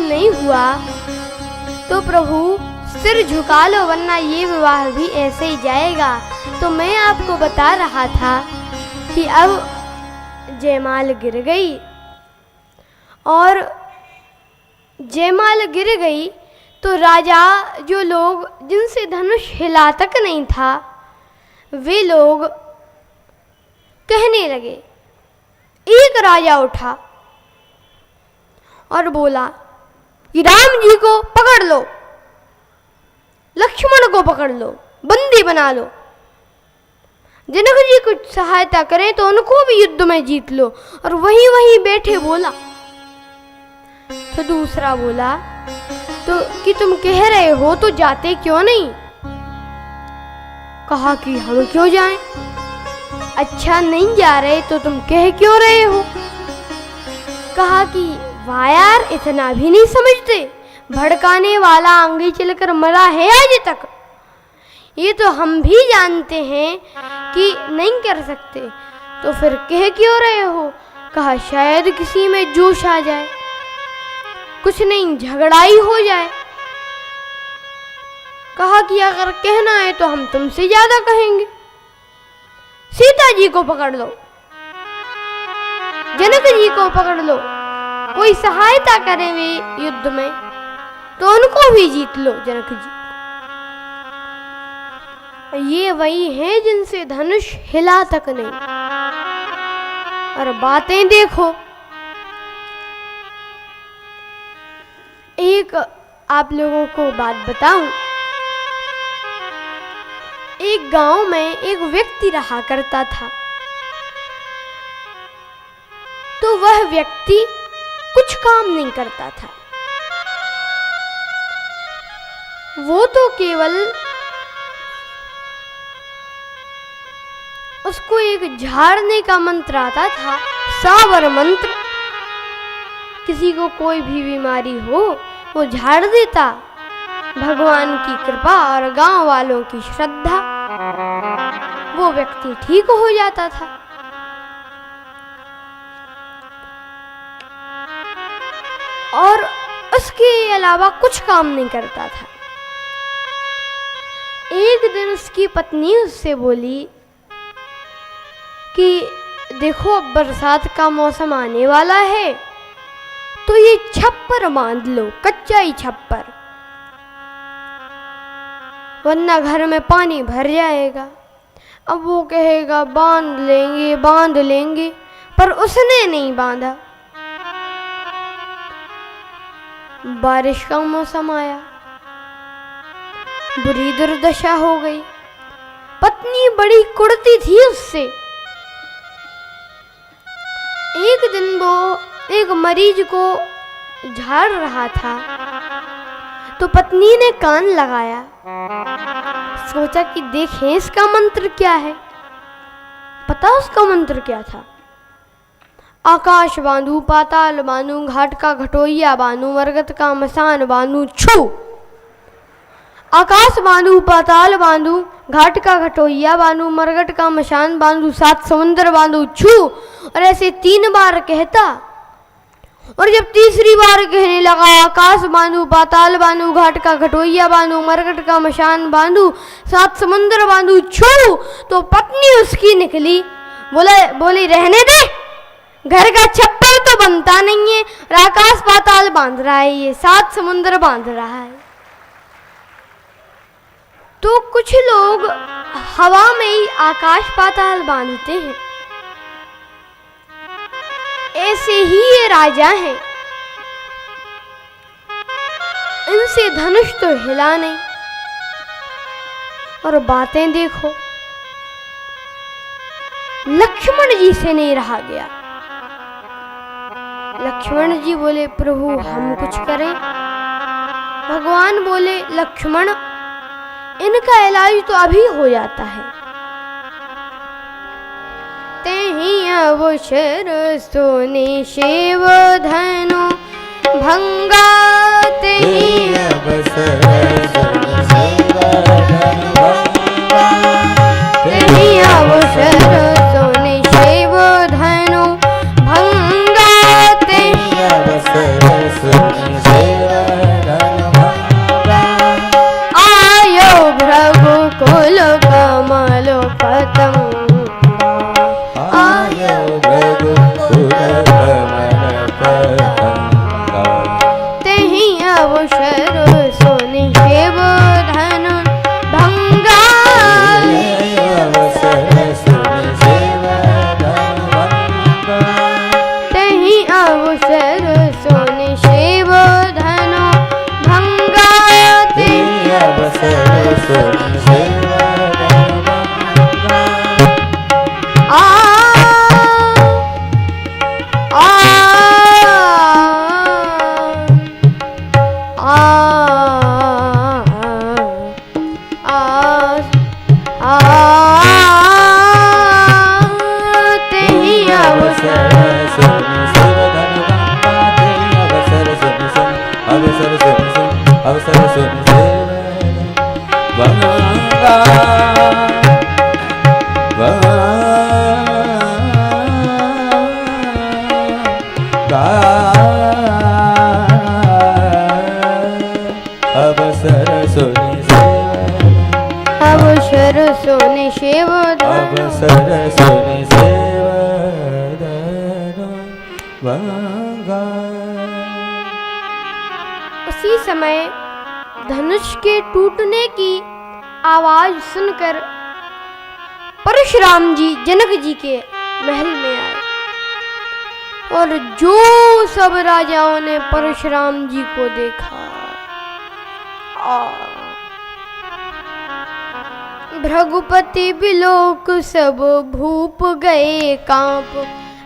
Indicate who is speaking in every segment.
Speaker 1: नहीं हुआ तो प्रभु सिर झुका लो, वरना ये विवाह भी ऐसे ही जाएगा। तो मैं आपको बता रहा था कि अब जयमाल गिर गई, और जयमाल गिर गई तो राजा, जो लोग जिनसे धनुष हिला तक नहीं था, वे लोग कहने लगे। एक राजा उठा और बोला कि राम जी को पकड़ लो, लक्ष्मण को पकड़ लो, बंदी बना लो। जनक जी कुछ सहायता करें तो उनको भी युद्ध में जीत लो। और वहीं वहीं बैठे बोला। तो दूसरा बोला तो कि तुम कह रहे हो तो जाते क्यों नहीं? कहा कि हम क्यों जाएं? अच्छा नहीं जा रहे तो तुम कह क्यों रहे हो? कहा कि वाह यार, इतना भी नहीं समझते, भड़काने वाला आंगे चलकर मरा है आज तक। ये तो हम भी जानते हैं कि नहीं कर सकते, तो फिर कह क्यों रहे हो? कहा शायद किसी में जोश आ जाए, कुछ नहीं झगड़ा ही हो जाए। कहा कि अगर कहना है तो हम तुमसे ज्यादा कहेंगे, सीता जी को पकड़ लो, जनक जी को पकड़ लो, कोई सहायता करे वे युद्ध में तो उनको भी जीत लो जनक जी। ये वही हैं जिनसे धनुष हिला तक नहीं। और बातें देखो, एक आप लोगों को बात बताऊं। एक गांव में एक व्यक्ति रहा करता था। तो वह व्यक्ति कुछ काम नहीं करता था, वो तो केवल उसको एक झाड़ने का मंत्र आता था, सावर मंत्र। किसी को कोई भी बीमारी हो वो झाड़ देता। भगवान की कृपा और गांव वालों की श्रद्धा, वो व्यक्ति ठीक हो जाता था। और उसके अलावा कुछ काम नहीं करता था। एक दिन उसकी पत्नी उससे बोली कि देखो अब बरसात का मौसम आने वाला है, तो ये छप्पर बांध लो, कच्चा ही छप्पर, वरना घर में पानी भर जाएगा। अब वो कहेगा बांध लेंगे, पर उसने नहीं बांधा। बारिश का मौसम आया, बुरी दुर्दशा हो गई। पत्नी बड़ी कुड़ती थी उससे। एक दिन वो एक मरीज को झाड़ रहा था, तो पत्नी ने कान लगाया, सोचा कि देखें इसका मंत्र क्या है। पता उसका मंत्र क्या था? आकाश बांधू, पाताल बांधू, घाट का घटोइया बांधू, मरगत का मसान बांधू, छू। आकाश बांधू, पाताल बांधू, घाट का घटोइया बांधू, मरगट का मशान बांधू, 7 समुद्र बांधू, छू। और ऐसे 3 बार कहता। और जब तीसरी बार कहने लगा आकाश बांधू, पाताल बांधू, घाट का घटोइया बांधू, मरगट का मशान बांधू, 7 समुद्र बांधू, छू, तो पत्नी उसकी निकली। बोली रहने दे, घर का छप्पर तो बनता नहीं है, और आकाश पाताल बांध रहा है, ये 7 समुद्र बांध रहा है। तो कुछ लोग हवा में ही आकाश पाताल बांधते हैं, ऐसे ही ये राजा हैं। इनसे धनुष तो हिला नहीं। और बातें देखो, लक्ष्मण जी से नहीं रहा गया। लक्ष्मण जी बोले प्रभु हम कुछ करें? भगवान बोले लक्ष्मण इनका इलाज तो अभी हो जाता है। तेहि अवसर सोने शिव धनु भंगा, तेहि अवसर सोने शिव धनु भंगा, तेहि अवसर सोने शिव धनु भंगा, तेहि अवसर सोने शिव अवसर सोने सेवद
Speaker 2: अवसर सोने सेवद वंगा।
Speaker 1: उसी समय धनुष के टूटने की आवाज सुनकर परशुराम जी जनक जी के महल में आए और जो सब राजाओं ने परशुराम जी को देखा, भृगुपति बिलोक सब भूप गए कांप,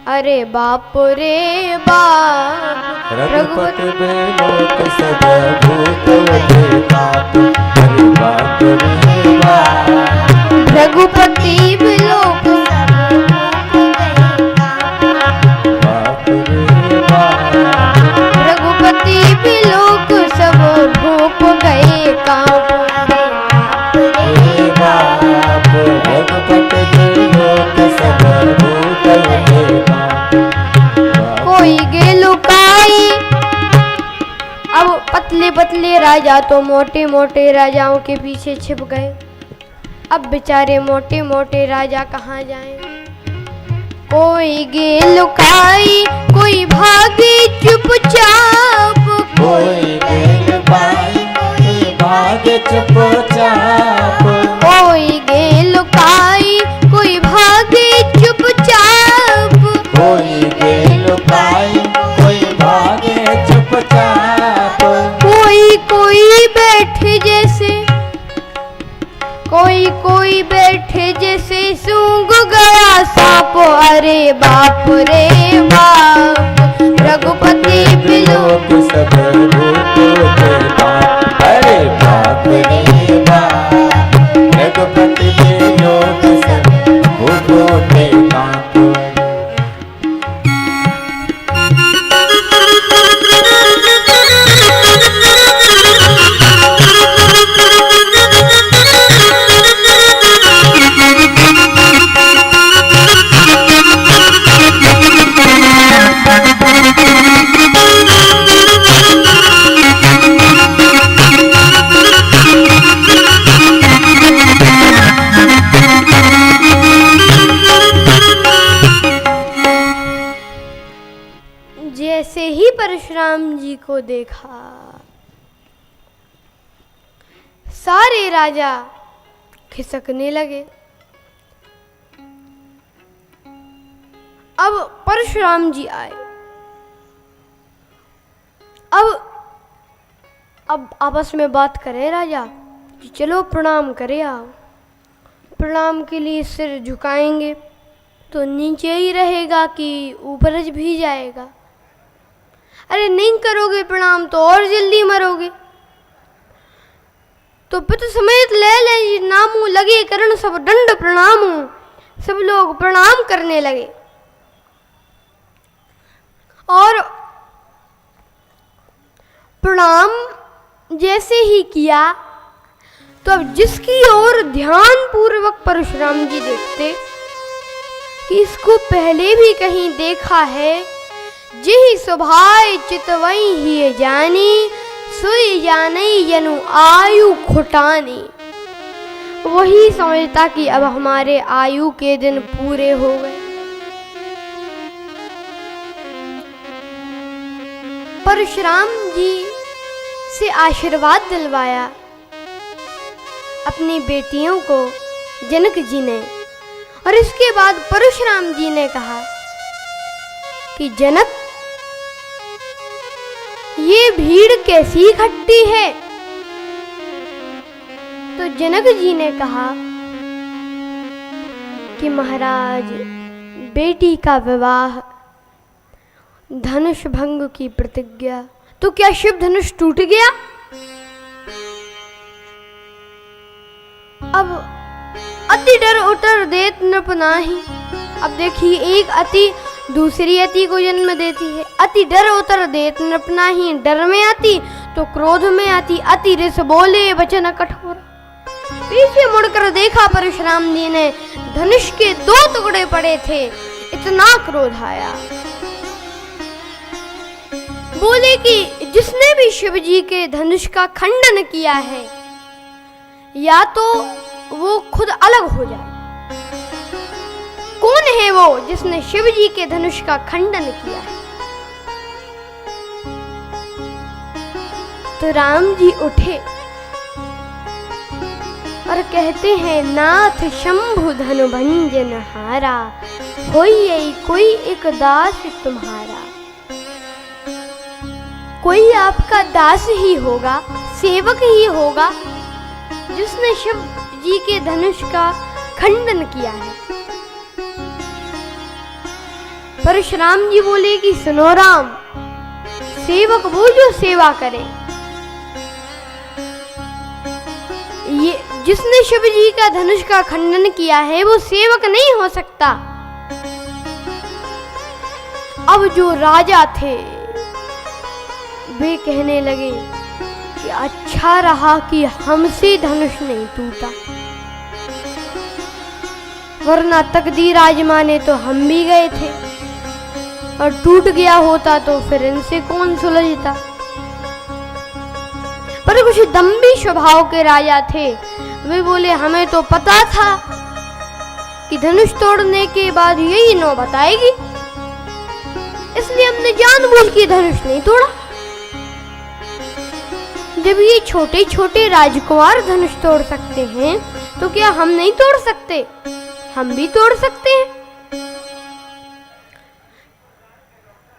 Speaker 1: अरे बाप रे बाप।
Speaker 2: रघुपति बिलोक सब भूप गए कांप, अरे बाप रे बाप।
Speaker 1: रघुपति बिलोक सब भूप गए कांप,
Speaker 2: बाप रे बाप।
Speaker 1: रघुपति बिलोक सब भूप गए कांप, कोई गे लुकाई। अब पतले पतले राजा तो मोटे मोटे राजाओं के पीछे छिप गए। अब बेचारे मोटे मोटे राजा कहाँ जाएं? कोई गे लुकाई, कोई भागे चुपचाप,
Speaker 2: कोई गे लुकाई, कोई भागे चुपचाप,
Speaker 1: कोई गे लुकाई, कोई भागे चुपचाप,
Speaker 2: कोई गे लुकाई, कोई भागे चुपचाप,
Speaker 1: कोई बैठे जैसे, कोई बैठे जैसे सूंघ गया सांप, अरे बाप रे बाप। रघुपति बिलोक
Speaker 2: सब भूप गए कांप, अरे बाप रे बाप। रघुपति बिलोक सब भूप गए कांप।
Speaker 1: जैसे ही परशुराम जी को देखा, सारे राजा खिसकने लगे। अब परशुराम जी आए। अब आपस में बात करे राजा कि चलो प्रणाम करे आओ। प्रणाम के लिए सिर झुकाएंगे तो नीचे ही रहेगा कि ऊपर भी जाएगा? अरे नहीं करोगे प्रणाम तो और जल्दी मरोगे। तो पितु समेत ले ले नामू लगे करण सब दंड प्रणाम। सब लोग प्रणाम करने लगे और प्रणाम जैसे ही किया तो अब जिसकी ओर ध्यान पूर्वक परशुराम जी देखते कि इसको पहले भी कहीं देखा है, जिहि स्वभाय चितवई ही जानी, सोई जानई जनु आयु खुटानी। वही समझता कि अब हमारे आयु के दिन पूरे हो गए। परशुराम जी से आशीर्वाद दिलवाया अपनी बेटियों को जनक जी ने, और इसके बाद परशुराम जी ने कहा कि जनक, ये भीड़ कैसी इकट्ठी है? तो जनक जी ने कहा कि महाराज, बेटी का विवाह धनुष भंग की प्रतिज्ञा। तो क्या शिव धनुष टूट गया? अब अति डर उतर देत नृप नाही। अब देखिए, एक अति दूसरी अति को जन्म देती है। अति डर उतर देत नृप नाही, डर में अति तो क्रोध में अति, अति रिस बोले वचन कठोर। पीछे मुड़कर देखा परशुराम जी ने, धनुष के 2 टुकड़े पड़े थे। इतना क्रोध आया, बोले कि जिसने भी शिव जी के धनुष का खंडन किया है, या तो वो खुद अलग हो जाए। कौन है वो जिसने शिव जी के धनुष का खंडन किया है? तो राम जी उठे और कहते हैं, नाथ शंभु धनु भंजन हारा, होई कोई एक दास तुम्हारा। कोई आपका दास ही होगा, सेवक ही होगा, जिसने शिव जी के धनुष का खंडन किया है। परशुराम जी बोले कि सुनो राम, सेवक वो जो सेवा करे। ये जिसने शिव जी का धनुष का खंडन किया है वो सेवक नहीं हो सकता। अब जो राजा थे वे कहने लगे कि अच्छा रहा कि हमसे धनुष नहीं टूटा, वरना तकदीर आजमाने तो हम भी गए थे, और टूट गया होता तो फिर इनसे कौन सुलझता। पर कुछ दम्भी स्वभाव के राजा थे, वे बोले हमें तो पता था कि धनुष तोड़ने के बाद यही नौबत आएगी, इसलिए हमने जानबूझ के धनुष नहीं तोड़ा। जब ये छोटे छोटे राजकुमार धनुष तोड़ सकते हैं तो क्या हम नहीं तोड़ सकते? हम भी तोड़ सकते हैं।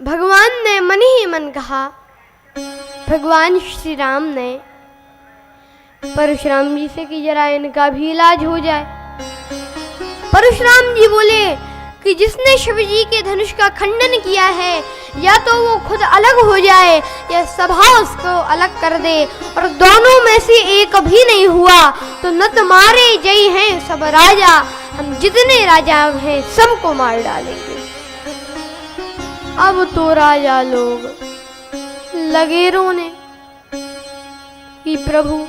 Speaker 1: भगवान ने मन ही मन कहा। भगवान श्री राम ने परशुराम जी से कि जरा इनका भी इलाज हो जाए। परशुराम जी बोले कि जिसने शिव जी के धनुष का खंडन किया है, या तो वो खुद अलग हो जाए या सभा उसको अलग कर दे, और दोनों में से एक भी नहीं हुआ तो न तुम्हारे जय हैं सब राजा, हम जितने राजा हैं सबको मार डालेंगे। अब तो राजा लोग लगे रोने कि प्रभु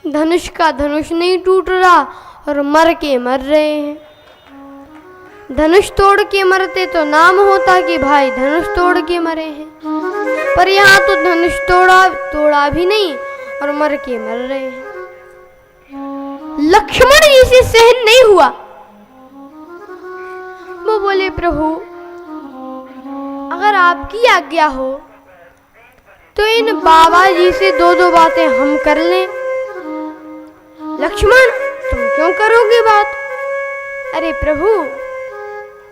Speaker 1: धनुष का धनुष नहीं टूट रहा और मर रहे हैं। धनुष तोड़ के मरते तो नाम होता कि भाई धनुष तोड़ के मरे हैं, पर यहाँ तो धनुष तोड़ा भी नहीं और मर रहे हैं। लक्ष्मण जी से सहन नहीं हुआ। वो बोले प्रभु अगर आपकी आज्ञा हो तो इन बाबा जी से 2 बातें हम कर लें। लक्ष्मण तुम क्यों करोगे बात? अरे प्रभु,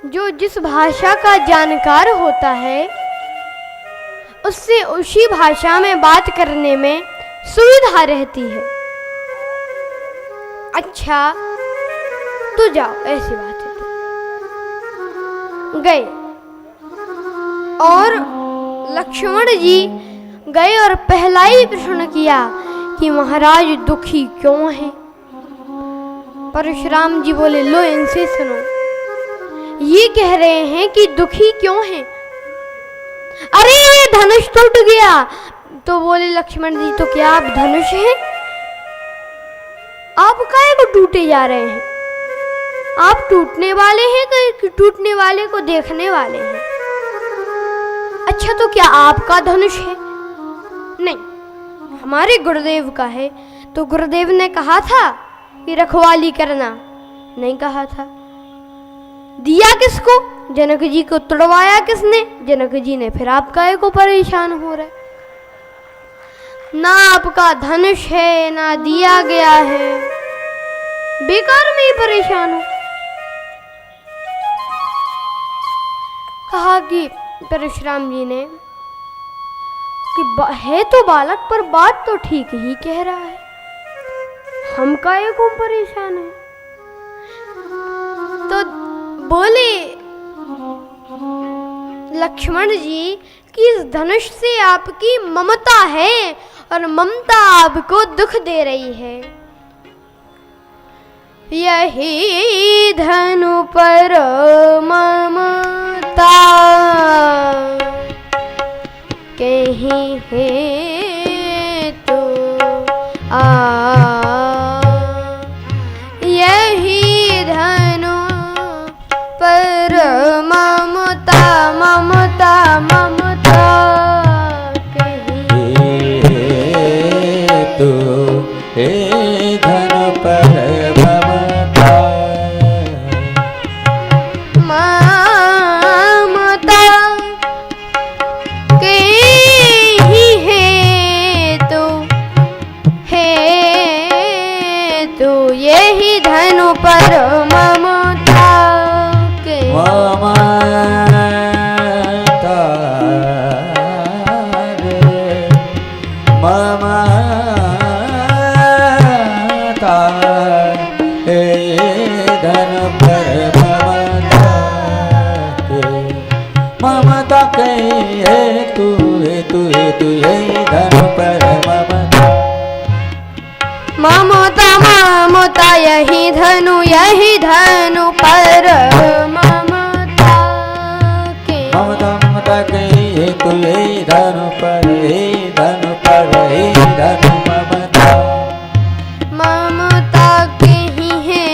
Speaker 1: जो जिस भाषा का जानकार होता है उससे उसी भाषा में बात करने में सुविधा रहती है। अच्छा तो जाओ, ऐसी बात है तो गए। और लक्ष्मण जी गए और पहला ही प्रश्न किया कि महाराज दुखी क्यों हैं? परशुराम जी बोले लो इनसे सुनो, ये कह रहे हैं कि दुखी क्यों हैं? अरे ये धनुष टूट गया। तो बोले लक्ष्मण जी तो क्या आप धनुष हैं? आप काहे को टूटे जा रहे हैं? आप टूटने वाले हैं कि टूटने वाले को देखने वाले हैं? अच्छा तो क्या आपका धनुष है? नहीं, हमारे गुरुदेव का है। तो गुरुदेव ने कहा था कि रखवाली करना? नहीं कहा था। दिया किसको? जनक जी को। तुड़वाया किसने? जनक जी ने। फिर आप काहे को परेशान हो रहे? ना आपका धनुष है ना दिया गया है, बेकार में ही परेशान हो। कहा कि परशुराम जी ने कि है तो बालक पर बात तो ठीक ही कह रहा है, हम काहे को परेशान है? तो बोले लक्ष्मण जी कि इस धनुष से आपकी ममता है और ममता आपको दुख दे रही है। यही धनु पर ममता कहीं है तो यही धनु पर ममता ममता ममता कहीं
Speaker 2: तो हे धनु पर ममता
Speaker 1: ममता कहीं है तो यही धनु पर ममता के
Speaker 2: ममता रे ममता हे धनु पर ममता के ममता के हे तू हे धनु पर ममता
Speaker 1: ममता ममता यही धनु पर ममता के
Speaker 2: ममता ममता के हे तू हे धनु पर धनु ममता
Speaker 1: ममता के ही है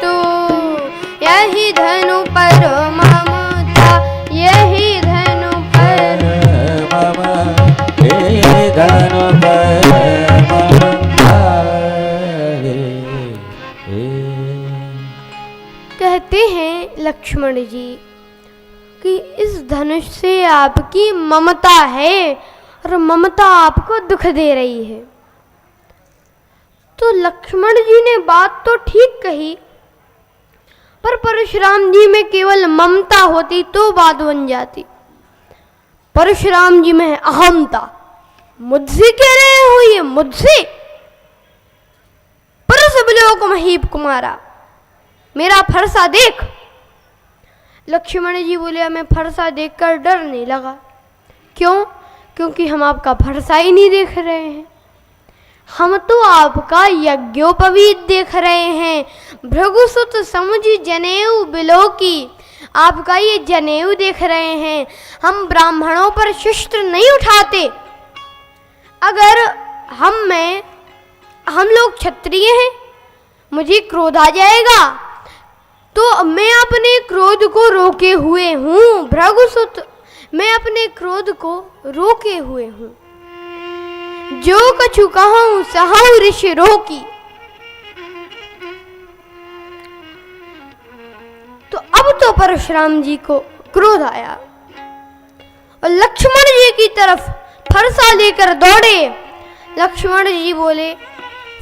Speaker 1: तो यही धनु पर ममता यही धनु पर
Speaker 2: हे धनु पर ममता
Speaker 1: कहते हैं लक्ष्मण जी कि इस धनुष से आपकी ममता है और ममता आपको दुख दे रही है। तो लक्ष्मण जी ने बात तो ठीक कही, पर परशुराम जी में केवल ममता होती तो बात बन जाती। परशुराम जी में है अहमता। मुझसे कह रहे हो ये मुझसे? पर सब लोगों को महीप कुमारा, मेरा फरसा देख। लक्ष्मण जी बोले हमें फरसा देखकर डर नहीं लगा। क्यों? क्योंकि हम आपका फरसा ही नहीं देख रहे हैं, हम तो आपका यज्ञोपवीत देख रहे हैं। भृगुसुत समुझ जनेऊ बिलो की, आपका ये जनेऊ देख रहे हैं। हम ब्राह्मणों पर शस्त्र नहीं उठाते। अगर हम लोग क्षत्रिय हैं, मुझे क्रोध आ जाएगा तो मैं अपने क्रोध को रोके हुए हूँ। भृगुसुत, मैं अपने क्रोध को रोके हुए हूँ। जो कछु कहूँ सहु ऋषि रोकी। तो अब तो परशुराम जी को क्रोध आया और लक्ष्मण जी की तरफ फरसा लेकर दौड़े। लक्ष्मण जी बोले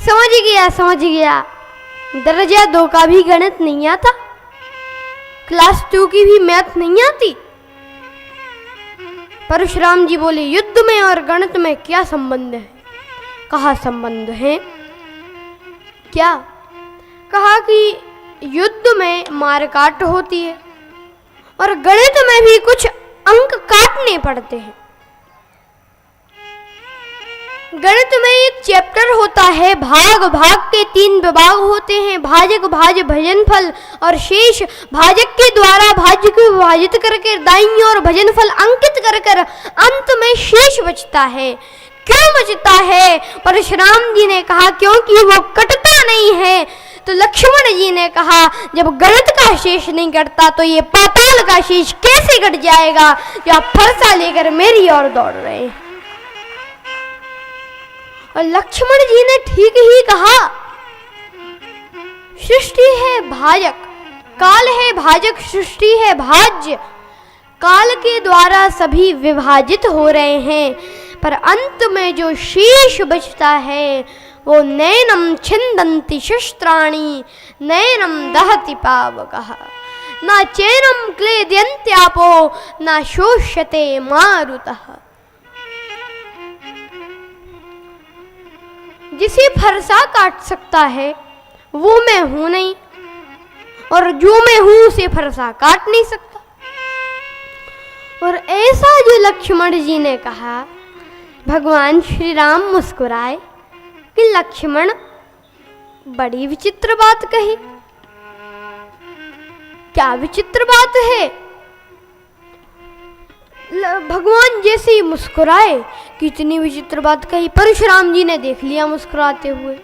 Speaker 1: समझ गया, दर्जा 2 का भी गणित नहीं आता, क्लास 2 की भी मैथ नहीं आती। परशुराम जी बोले युद्ध में और गणित में क्या संबंध है? कहा संबंध है क्या? कहा कि युद्ध में मार काट होती है और गणित में भी कुछ अंक काटने पड़ते हैं। गणित में एक चैप्टर होता है, भाग के 3 विभाग होते हैं, भाजक, भाज, भजनफल और शेष। भाजक के द्वारा भाज्य को विभाजित करके दाईं और भजनफल अंकित कर अंत में शेष बचता है। क्यों बचता है? परशुराम जी ने कहा क्योंकि वो कटता नहीं है। तो लक्ष्मण जी ने कहा जब गणित का शेष नहीं कटता तो ये पाताल का शेष कैसे कट जाएगा जो आप फरसा लेकर मेरी ओर दौड़ रहे हैं। और लक्ष्मण जी ने ठीक ही कहा, सृष्टि है भाजक, काल है भाजक, सृष्टि है भाज्य। काल के द्वारा सभी विभाजित हो रहे हैं, पर अंत में जो शेष बचता है वो नैनम छिन्दन्ति शस्त्राणि नैनम दहति पावकः न चैनम क्लेद्यन्त्यापो न शोष्यते मारुतः। जिसे फरसा काट सकता है वो मैं हूं नहीं, और जो मैं हूं उसे फरसा काट नहीं सकता। और ऐसा जो लक्ष्मण जी ने कहा, भगवान श्री राम मुस्कुराए कि लक्ष्मण, बड़ी विचित्र बात कही। क्या विचित्र बात है? भगवान जैसे ही मुस्कुराए कि इतनी विचित्र बात कही। परशुराम जी ने देख लिया मुस्कुराते हुए,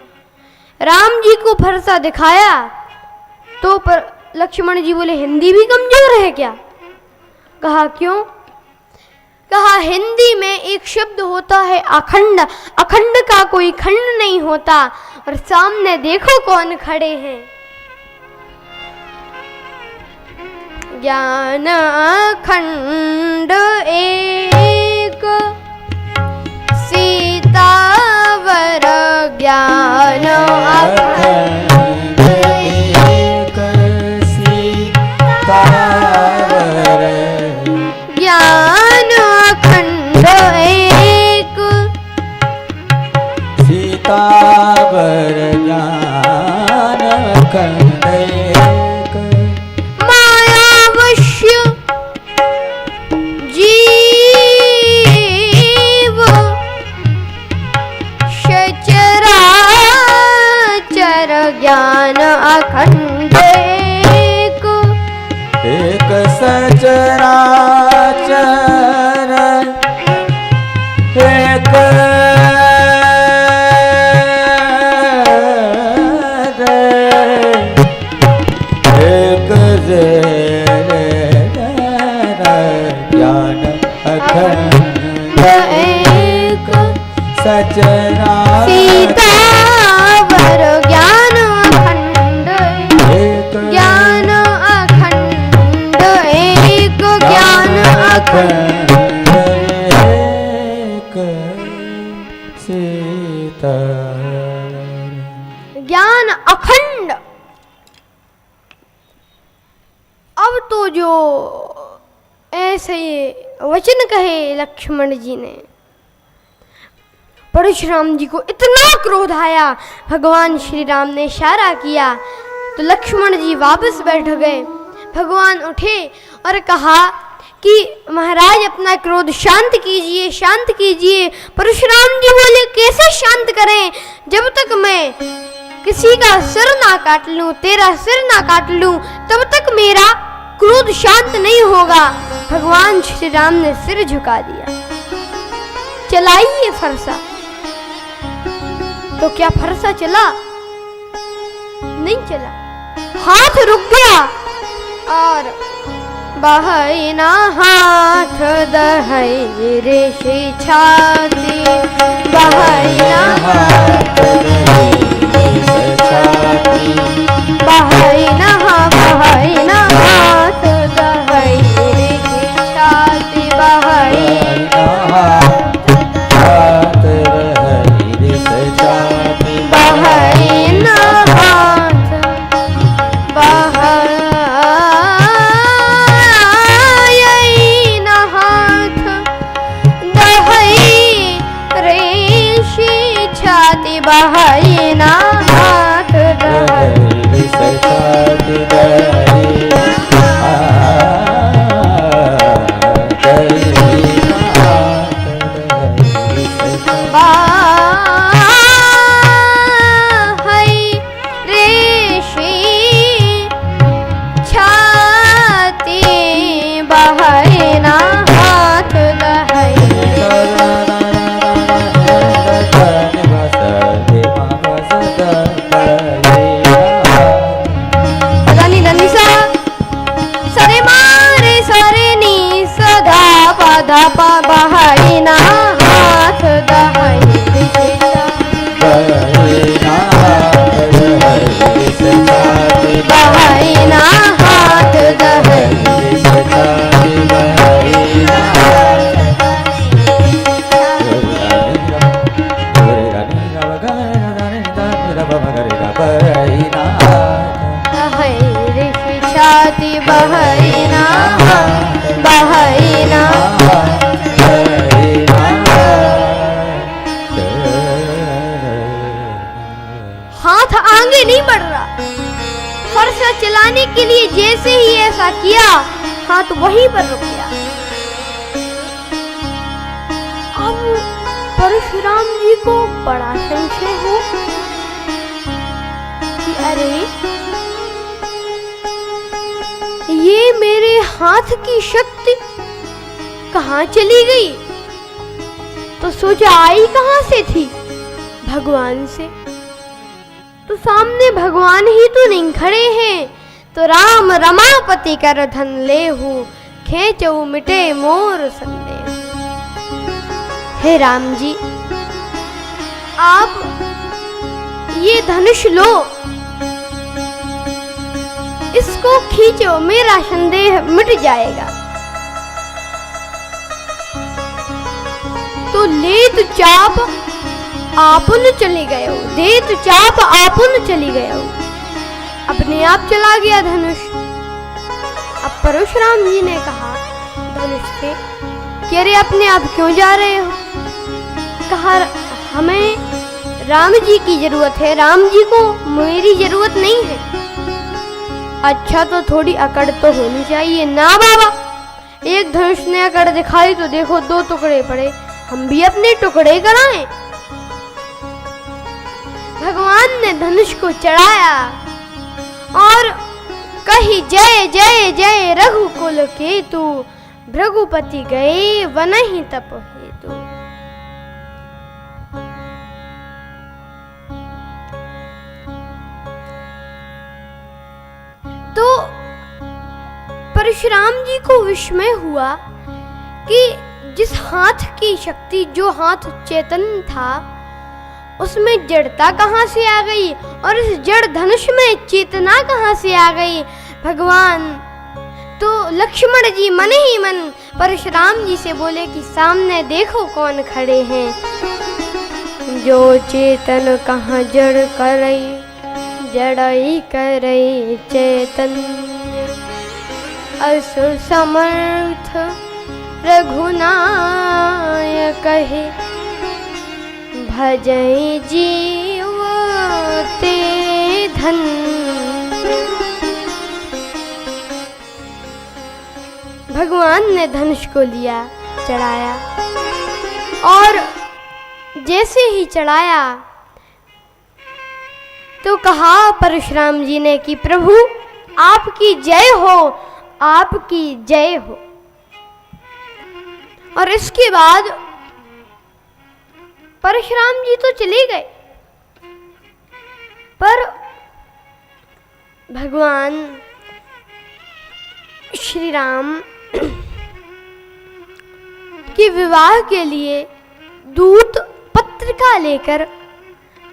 Speaker 1: राम जी को फरसा दिखाया तो लक्ष्मण जी बोले, हिंदी भी कमजोर है क्या? कहा क्यों? कहा हिंदी में एक शब्द होता है अखंड, अखंड का कोई खंड नहीं होता। और सामने देखो कौन खड़े हैं, ज्ञान अखंड एक सीतावर, ज्ञान अखंड
Speaker 2: एक सीतावर,
Speaker 1: ज्ञान अखंड एक
Speaker 2: सीतावर, ज्ञान अखंड एक
Speaker 1: मायावश्य जीव सचराचर, ज्ञान अखंड एक
Speaker 2: एक सचराचर, एक ज्ञान अखंड
Speaker 1: एक
Speaker 2: सचराचर,
Speaker 1: सीतावर, ज्ञान अखंड
Speaker 2: एक
Speaker 1: ज्ञान अखंड एक, ज्ञान अखंड
Speaker 2: एक सीता,
Speaker 1: ज्ञान अखंड। अब तो जो ऐसे वचन कहे लक्ष्मण जी ने, परशुराम जी को इतना क्रोध आया। भगवान श्री राम ने इशारा किया तो लक्ष्मण जी वापस बैठ गए। भगवान उठे और कहा कि महाराज अपना क्रोध शांत कीजिए, शांत कीजिए। परशुराम जी बोले, कैसे शांत करें जब तक मैं किसी का सिर ना काट लूं, तेरा सिर ना काट लूं, तब तक मेरा क्रोध शांत नहीं होगा। भगवान श्री राम ने सिर झुका दिया। चलाइए फरसा। तो क्या फरसा चला? नहीं चला, हाथ रुक गया और बहना हाथ दहई ऋषि छाती, बहना हाथ बहना बहना हाथ दहई ऋषि छाती, बहना
Speaker 2: हाथ रही छाती,
Speaker 1: बहना हाथ बहना हाथ दहई ऋषि छाती, बहना हाथ दहई
Speaker 2: छाती
Speaker 1: बहना हाथ दहई बहना हाथ दहई ऋषि छाती, बहना बहना हाथ आगे नहीं बढ़ रहा। फरसा चलाने के लिए जैसे ही ऐसा किया, हाथ वहीं पर रुक गया। परशुराम जी को बड़ा संशय हो कि अरे ये मेरे हाथ की शक्ति कहाँ चली गई। तो सोचा आई कहाँ से थी, भगवान से। तो सामने भगवान ही तो नहीं खड़े हैं। तो राम रमापति कर धन लेहु, खेचऊ मिटे मोर संदेह। हे राम जी, आप ये धनुष लो, इसको खींचो, मेरा संदेह मिट जाएगा। तो लेत चाप आपुन चली गए, देत चाप आपुन चली गए, अपने आप चला गया धनुष। अब परशुराम जी ने कहा धनुष से कि अरे अपने आप क्यों जा रहे हो। कहा हमें राम जी की जरूरत है, राम जी को मेरी जरूरत नहीं है। अच्छा तो थोड़ी अकड़ तो होनी चाहिए ना बाबा। एक धनुष ने अकड़ दिखाई तो देखो 2 टुकड़े पड़े, हम भी अपने टुकड़े कराएं। भगवान ने धनुष को चढ़ाया और कही जय जय जय रघुकुल केतु, भृगुपति गए वनहि तप हेतु। तो परशुराम जी को विस्मय हुआ कि जिस हाथ की शक्ति, जो हाथ चेतन था, उसमें जड़ता कहाँ से आ गई और इस जड़ धनुष में चेतना कहाँ से आ गई। भगवान तो लक्ष्मण जी मन ही मन परशुराम जी से बोले कि सामने देखो कौन खड़े हैं। जो चेतन कहाँ जड़ करई, जड़ई करई चैतन्य। असु समर्थ रघुनाय कहे, भजय जीव ते धन्य। भगवान ने धनुष को लिया, चढ़ाया और जैसे ही चढ़ाया तो कहा परशुराम जी ने कि प्रभु आपकी जय हो, आपकी जय हो। और इसके बाद परशुराम जी तो चले गए, पर भगवान श्री राम के विवाह के लिए दूत पत्रिका लेकर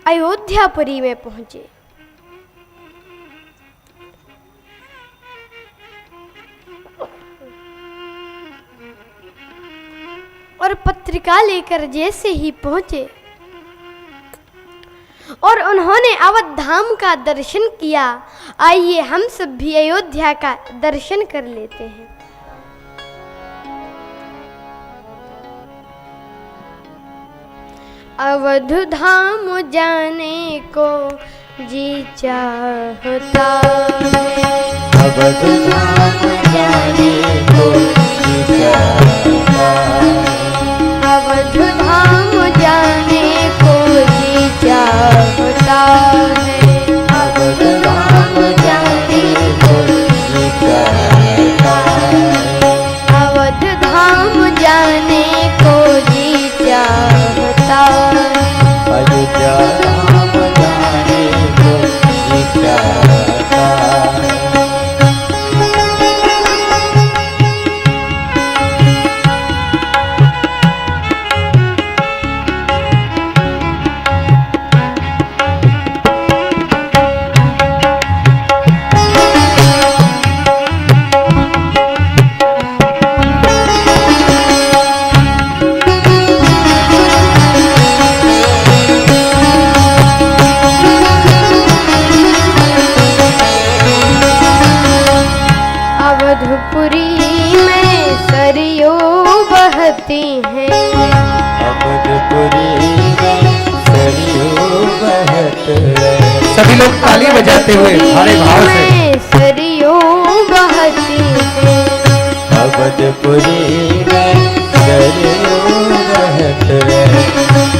Speaker 1: अयोध्यापुरी में पहुंचे। और पत्रिका लेकर जैसे ही पहुंचे और उन्होंने अवध धाम का दर्शन किया। आइए हम सब भी अयोध्या का दर्शन कर लेते हैं। अवध धाम जाने को जी चाहता है,
Speaker 2: अवध धाम जाने को जी चाहता है,
Speaker 1: अवध धाम जाने को जी चाहता है,
Speaker 2: अवध धाम जाने को जी चाहता है,
Speaker 1: अवध धाम जाने को जी चाहता है,
Speaker 2: अयोध्या धाम जाने को जी चाहता है।
Speaker 1: अवधपुरी में सरयू बहती हैं,
Speaker 2: अवधपुरी में सरयू बहत है।
Speaker 3: सभी लोग ताली बजाते हुए भारे भाव से
Speaker 1: सरयू बहती हैं,
Speaker 2: अवधपुरी में सरयू बहत है।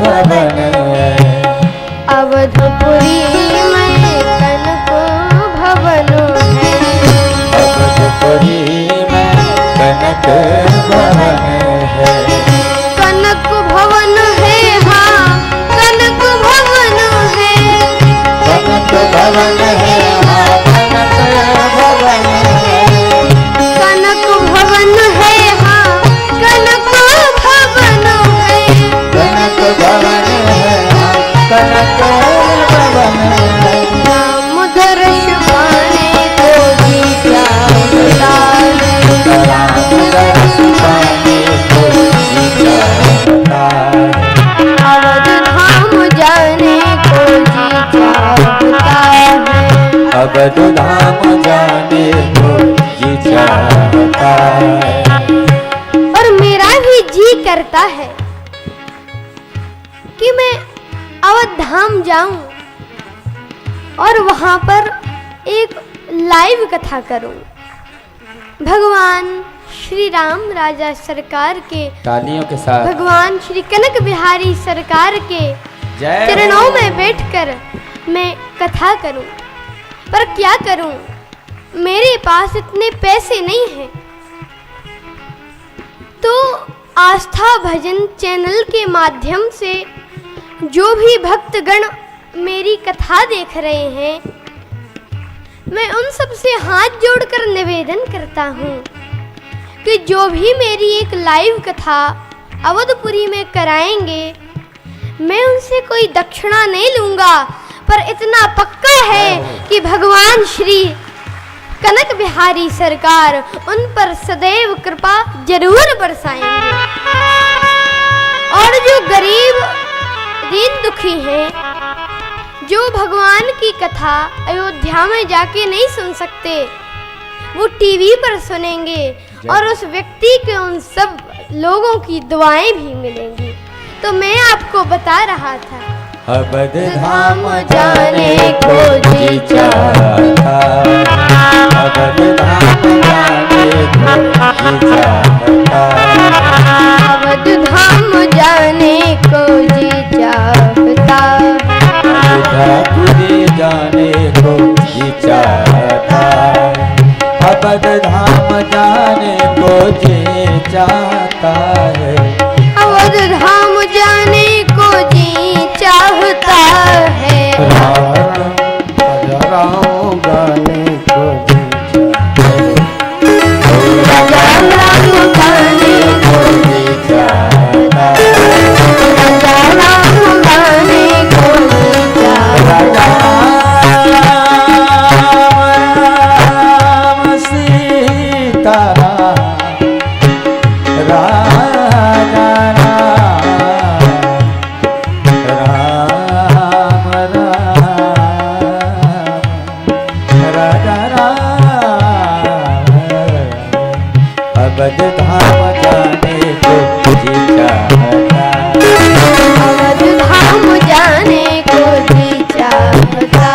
Speaker 2: भवन है।
Speaker 1: अवधपुरी में कनक भवन है।
Speaker 2: अवधपुरी में कनक भवन है।
Speaker 1: कनक भवन है, हाँ कनक भवन है।
Speaker 2: कनक भवन है, हाँ कनक भवन है।
Speaker 1: कनक भवन है, हाँ कनक भवन है।
Speaker 2: कनक भवन है, हाँ कनक भवन है।
Speaker 1: नाम दर्श पाने को जी चाहता है।
Speaker 2: राम दर्श पाने को जी चाहता है।
Speaker 1: अवध धाम जाने को जी चाहता है।
Speaker 2: अवध धाम जाने को जी चाहता है।
Speaker 1: और मेरा भी जी करता है कि मैं अवध धाम जाऊं और वहां पर एक लाइव कथा करूं। भगवान श्री राम राजा सरकार के,
Speaker 2: तालियों के साथ
Speaker 1: भगवान श्री कनक बिहारी सरकार के
Speaker 2: जय
Speaker 1: चरणों
Speaker 2: हो।
Speaker 1: में बैठकर मैं कथा करूं। पर क्या करूं, मेरे पास इतने पैसे नहीं हैं। तो आस्था भजन चैनल के माध्यम से जो भी भक्तगण मेरी कथा देख रहे हैं, मैं उन सब से हाथ जोड़कर निवेदन करता हूँ कि जो भी मेरी एक लाइव कथा अवधपुरी में कराएंगे, मैं उनसे कोई दक्षिणा नहीं लूंगा। पर इतना पक्का है कि भगवान श्री कनक बिहारी सरकार उन पर सदैव कृपा जरूर बरसाएंगे। और जो गरीब दीन दुखी हैं, जो भगवान की कथा अयोध्या में जाके नहीं सुन सकते, वो टीवी पर सुनेंगे और उस व्यक्ति के उन सब लोगों की दुआएं भी मिलेंगी। तो मैं आपको बता रहा था,
Speaker 2: अवध धाम जाने को जी चाहता। अवध धाम जाने को जी चाहता।
Speaker 1: अवध धाम जाने को जी चाहता।
Speaker 2: अवधपुरी जाने को जी चाहता। अवध धाम जाने को जी चाहता है।
Speaker 1: अवध धाम जाने को जी चाहता है।
Speaker 2: राम गाने को जी
Speaker 1: राजा राम गाने को
Speaker 2: जी चाहता।
Speaker 1: राजा राम गाने को जी चाहता।
Speaker 2: राम सीता राजा राम राजा राम। अवध धाम जाने को जी चाहता।
Speaker 1: अवध धाम जाने को जी चाहता।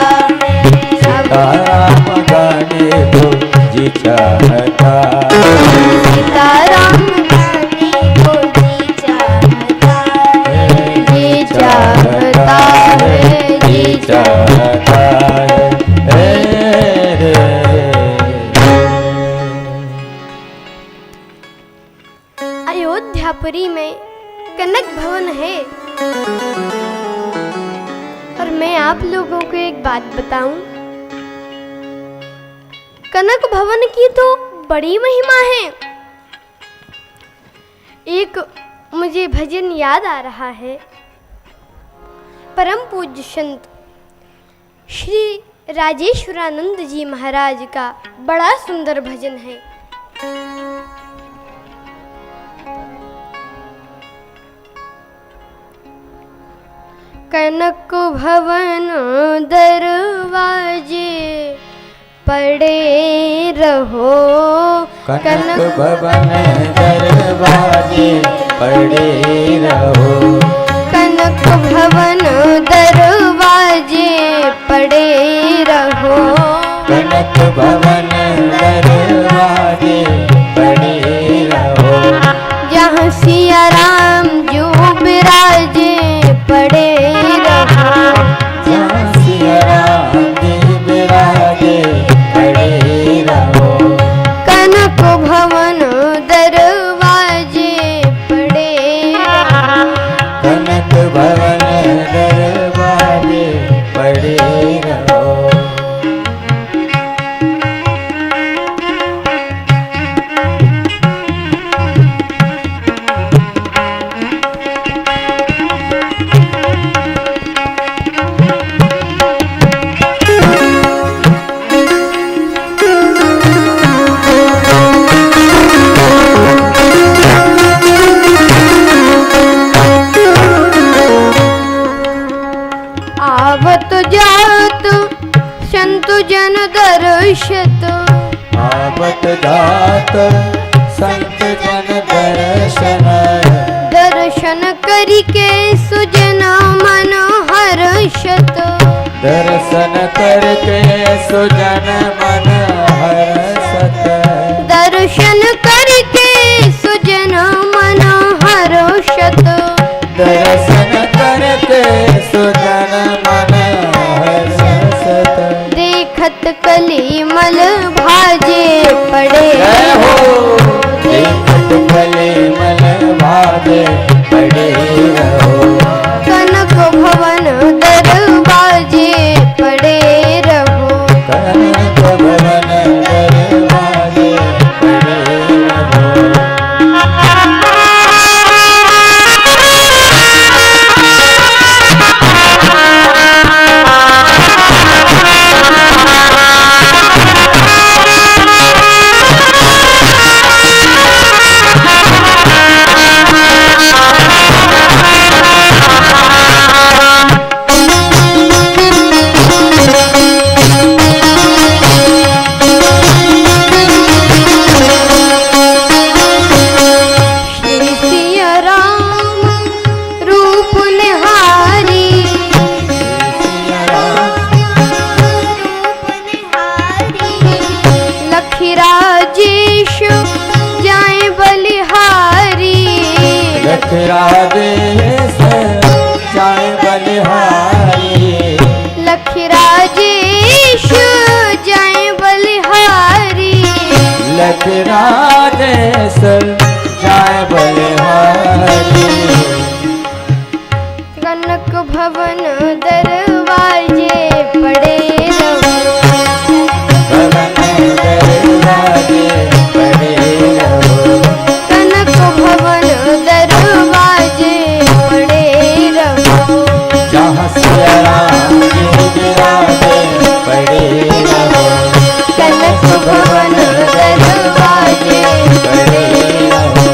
Speaker 2: राम गाने को जी चाहता।
Speaker 1: सीताराम गाने को जी चाहता है। जी चाहता है। जी
Speaker 2: चाहता है।
Speaker 1: अयोध्यापुरी में कनक भवन है। और मैं आप लोगों को एक बात बताऊं, कनक भवन की तो बड़ी महिमा है। एक मुझे भजन याद आ रहा है, परम पूज्य संत श्री राजेश्वरानंद जी महाराज का बड़ा सुंदर भजन है। कनक भवन दरवाजे पड़े रहो।
Speaker 2: कनक भवन दरवाजे पड़े रहो।
Speaker 1: कनक भवन दरवाजे पड़े रहो।
Speaker 2: कनक भवन दरवाजे पड़े रहो।
Speaker 1: जहाँ सिया राम जो विराजे सुजन दर्शत
Speaker 2: आवत जात संत जन दर्शन
Speaker 1: दर्शन करिके सुजन मन हर्षत
Speaker 2: दर्शन करके सुजन मन हर्षत
Speaker 1: दर्शन करके सुजन मन हर्षत
Speaker 2: दर्शन करके सुजन मन हर्षत
Speaker 1: देखत कलिमल भाजे पड़े
Speaker 2: जय हो देखत कलिमल भाजे पड़े रहो
Speaker 1: कनक भवन दरवाजे पड़े रहो
Speaker 2: कनक भवन दरवाजे पड़े रहो
Speaker 1: श्री सिया राम रूप निहारी लखी राजेश जाए बलिहारी
Speaker 2: लखराजेश जाए बलिहारी
Speaker 1: लखी राजेश जाए बलिहारी
Speaker 2: लखराजेश जाए बलिहारी
Speaker 1: कनक भवन दरवाजे पड़े रहो
Speaker 2: भवन दरवाजे पड़े रहो
Speaker 1: कनक भवन दरवाजे पड़े रहो
Speaker 2: जहाँ सिया राम जी विराजे पड़े रहो
Speaker 1: कनक भवन दरवाजे
Speaker 2: पड़े रहो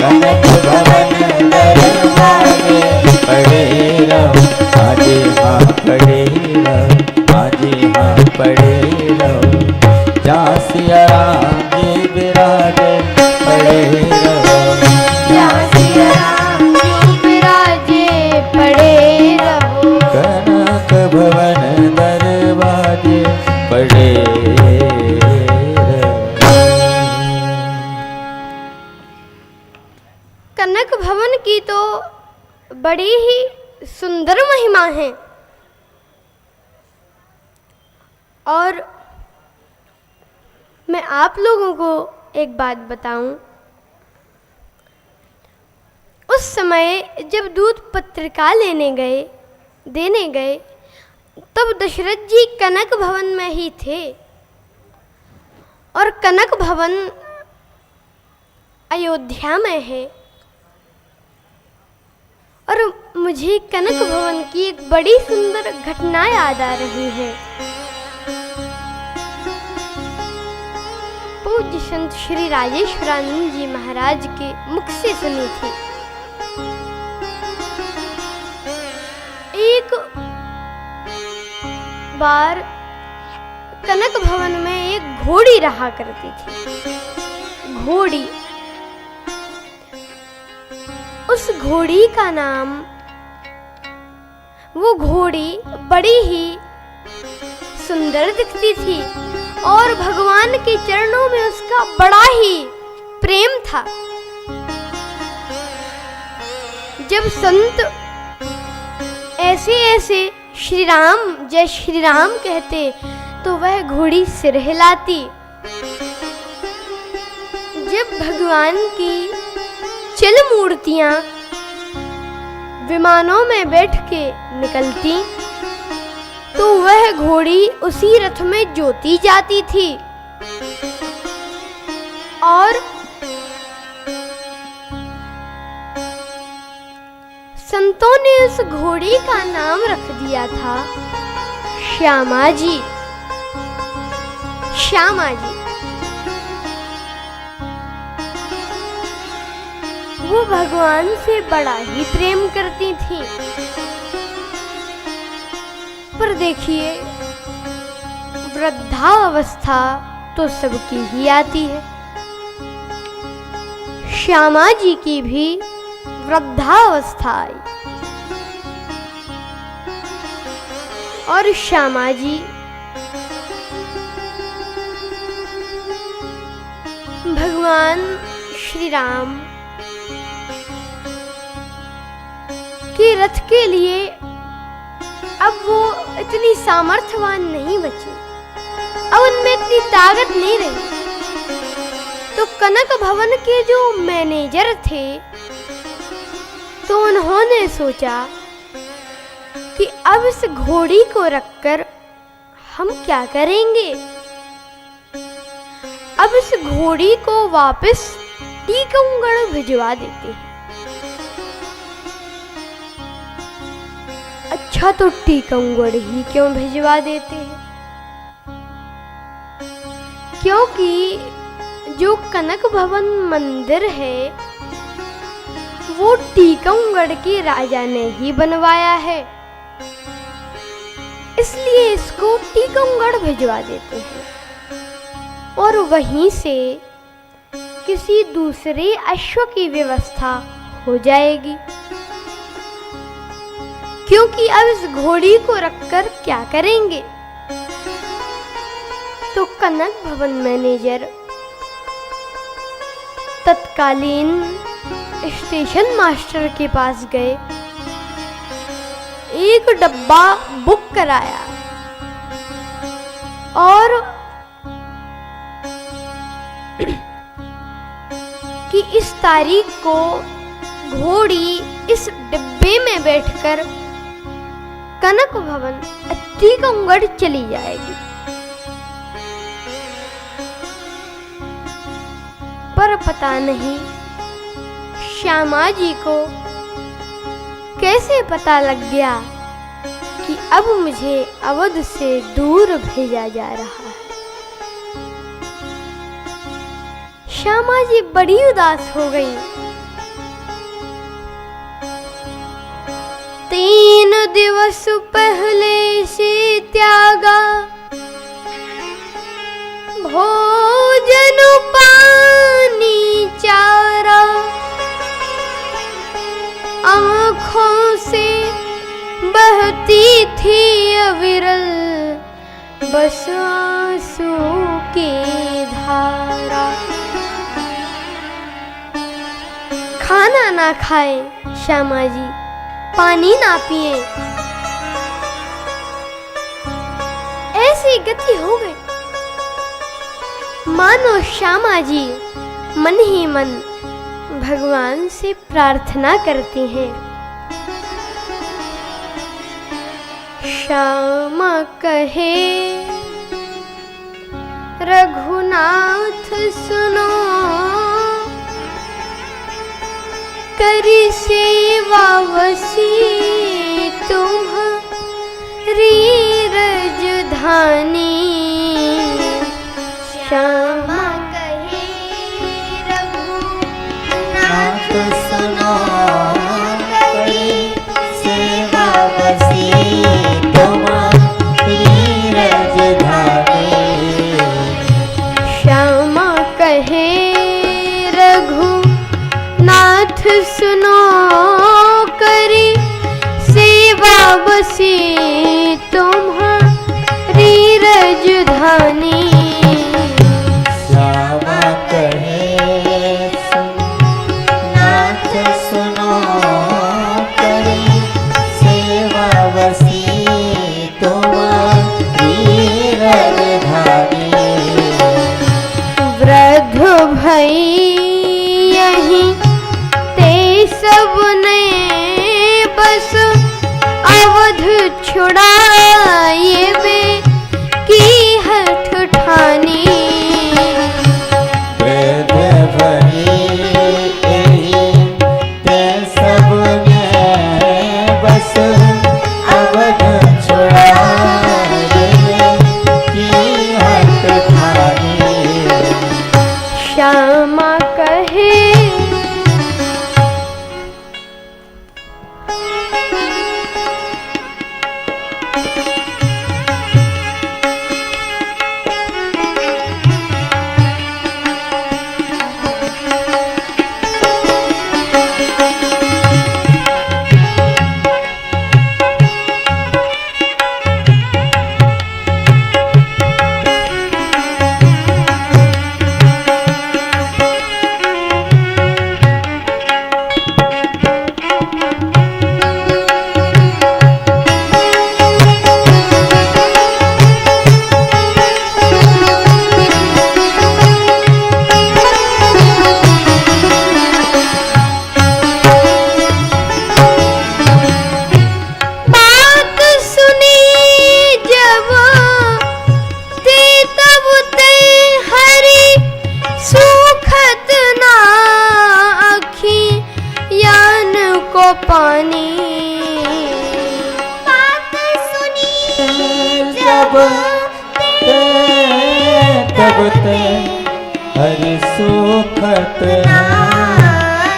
Speaker 2: कनक भवन दरवाजे पड़े रहो आजे हाँ पड़े रहो आजे हाँ पड़े रहो जहाँ सिया राम जी विराजे पड़े रहो
Speaker 1: जहाँ सिया राम जी विराजे पड़े रहो
Speaker 2: कनक भवन दरवाजे पड़े
Speaker 1: कनक भवन की तो बड़ी ही सुंदर महिमा है और मैं आप लोगों को एक बात बताऊं। उस समय जब दूध पत्रिका देने गए तब दशरथ जी कनक भवन में ही थे और कनक भवन अयोध्या में है और मुझे कनक भवन की एक बड़ी सुंदर घटना याद आ रही है। पूज्य संत श्री राजेश्वरानंद जी महाराज के मुख से सुनी थी। एक बार कनक भवन में एक घोड़ी रहा करती थी। घोड़ी, उस घोड़ी का नाम, वो घोड़ी बड़ी ही सुंदर दिखती थी और भगवान के चरणों में उसका बड़ा ही प्रेम था। जब संत ऐसे ऐसे श्री राम जय श्री राम कहते तो वह घोड़ी सिर हिलाती। जब भगवान की चल मूर्तियां विमानों में बैठ के निकलती तो वह घोड़ी उसी रथ में जोती जाती थी और संतों ने उस घोड़ी का नाम रख दिया था श्यामा जी। श्यामा जी वो भगवान से बड़ा ही प्रेम करती थी। पर देखिए वृद्धावस्था तो सबकी ही आती है। श्यामा जी की भी वृद्धावस्था आई और श्यामा जी भगवान श्री राम के रथ के लिए अब वो इतनी सामर्थ्यवान नहीं बची, अब उनमें इतनी ताकत नहीं रही। तो कनक भवन के जो मैनेजर थे तो उन्होंने सोचा कि अब इस घोड़ी को रखकर हम क्या करेंगे। अब इस घोड़ी को वापस टीकमगढ़ भिजवा देते हैं। अच्छा, तो टीकमगढ़ ही क्यों भिजवा देते हैं? क्योंकि जो कनक भवन मंदिर है वो टीकमगढ़ के राजा ने ही बनवाया है, इसलिए इसको टीकमगढ़ भिजवा देते हैं और वहीं से किसी दूसरे अश्व की व्यवस्था हो जाएगी। क्योंकि अब इस घोड़ी को रखकर क्या करेंगे। तो कनक भवन मैनेजर तत्कालीन स्टेशन मास्टर के पास गए, एक डब्बा बुक कराया और कि इस तारीख को घोड़ी इस डिब्बे में बैठकर कनक भवन टीकमगढ़ चली जाएगी। पर पता नहीं श्यामा जी को कैसे पता लग गया कि अब मुझे अवध से दूर भेजा जा रहा है। श्यामा जी बड़ी उदास हो गई। 3 दिवस पहले से त्यागा भोजन पानी चारा, आँखों से बहती थी अविरल बस आंसू की धारा। खाना ना खाए श्यामा जी, पानी ना पिए, ऐसी गति हो गई। मानो श्यामा जी मन ही मन भगवान से प्रार्थना करती हैं, श्यामा कहे रघुनाथ सुनो, करी सेवा वसी तुम्हारी रजधानी। श्यामा कहे रघुनाथ
Speaker 2: सुनो, करी सेवा बसी तुम्हारी रजधानी।
Speaker 1: श्यामा कहे रघुनाथ सुनो, करी सेवा बसी तुम्हारी रजधानी।
Speaker 2: श्यामा कहे नाथ सुनो, करी सेवा बसी तुम्हारी रजधानी।
Speaker 1: वृद्ध भई यहीं ते सबने बस अवध छुड़ाए वे की हठ ठानी।
Speaker 2: वृद्ध भई यहीं ते सबने बस अवध छुड़ाए की हठ ठानी।
Speaker 1: श्यामा कहे
Speaker 2: ते तब ते हरि सुखत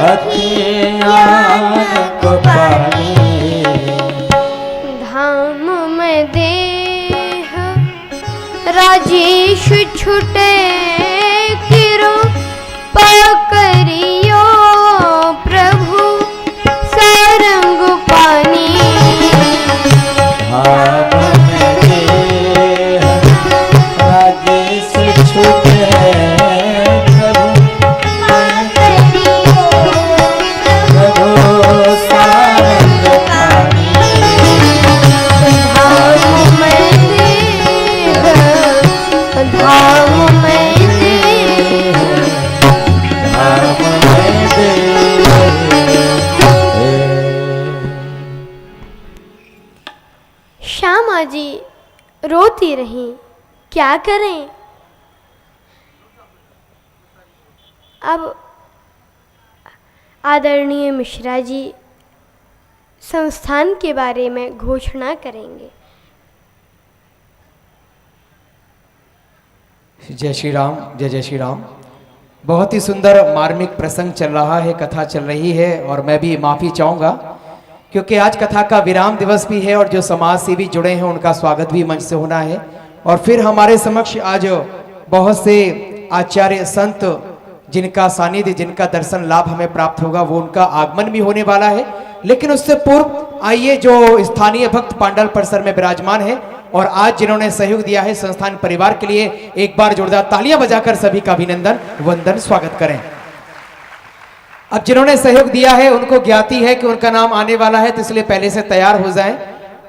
Speaker 2: अखियान को पानी।
Speaker 1: धाम में देह राजेश छुटे किरो पकरियो प्रभु सरंग पानी।
Speaker 2: धाम में देह राजेश छूटे प्रभु प्रभु सारंग पानी।
Speaker 1: धाम में देह धाम में देह
Speaker 2: धाम में देह।
Speaker 1: श्यामा जी रोती रहीं, क्या करें। अब आदरणीय मिश्रा जी संस्थान के बारे में घोषणा करेंगे।
Speaker 3: जय श्री राम, जय जय श्री राम। बहुत ही सुंदर मार्मिक प्रसंग चल रहा है, कथा चल रही है और मैं भी माफ़ी चाहूँगा क्योंकि आज कथा का विराम दिवस भी है और जो समाज से भी जुड़े हैं उनका स्वागत भी मंच से होना है। और फिर हमारे समक्ष आज बहुत से आचार्य संत जिनका सानिध्य, जिनका दर्शन लाभ हमें प्राप्त होगा, वो उनका आगमन भी होने वाला है। लेकिन उससे पूर्व आइए जो स्थानीय भक्त पांडाल परिसर में विराजमान है और आज जिन्होंने सहयोग दिया है संस्थान परिवार के लिए, एक बार जोरदार तालियां बजाकर सभी का अभिनंदन वंदन स्वागत करें। अब जिन्होंने सहयोग दिया है उनको ज्ञाति है कि उनका नाम आने वाला है, तो इसलिए पहले से तैयार हो जाएं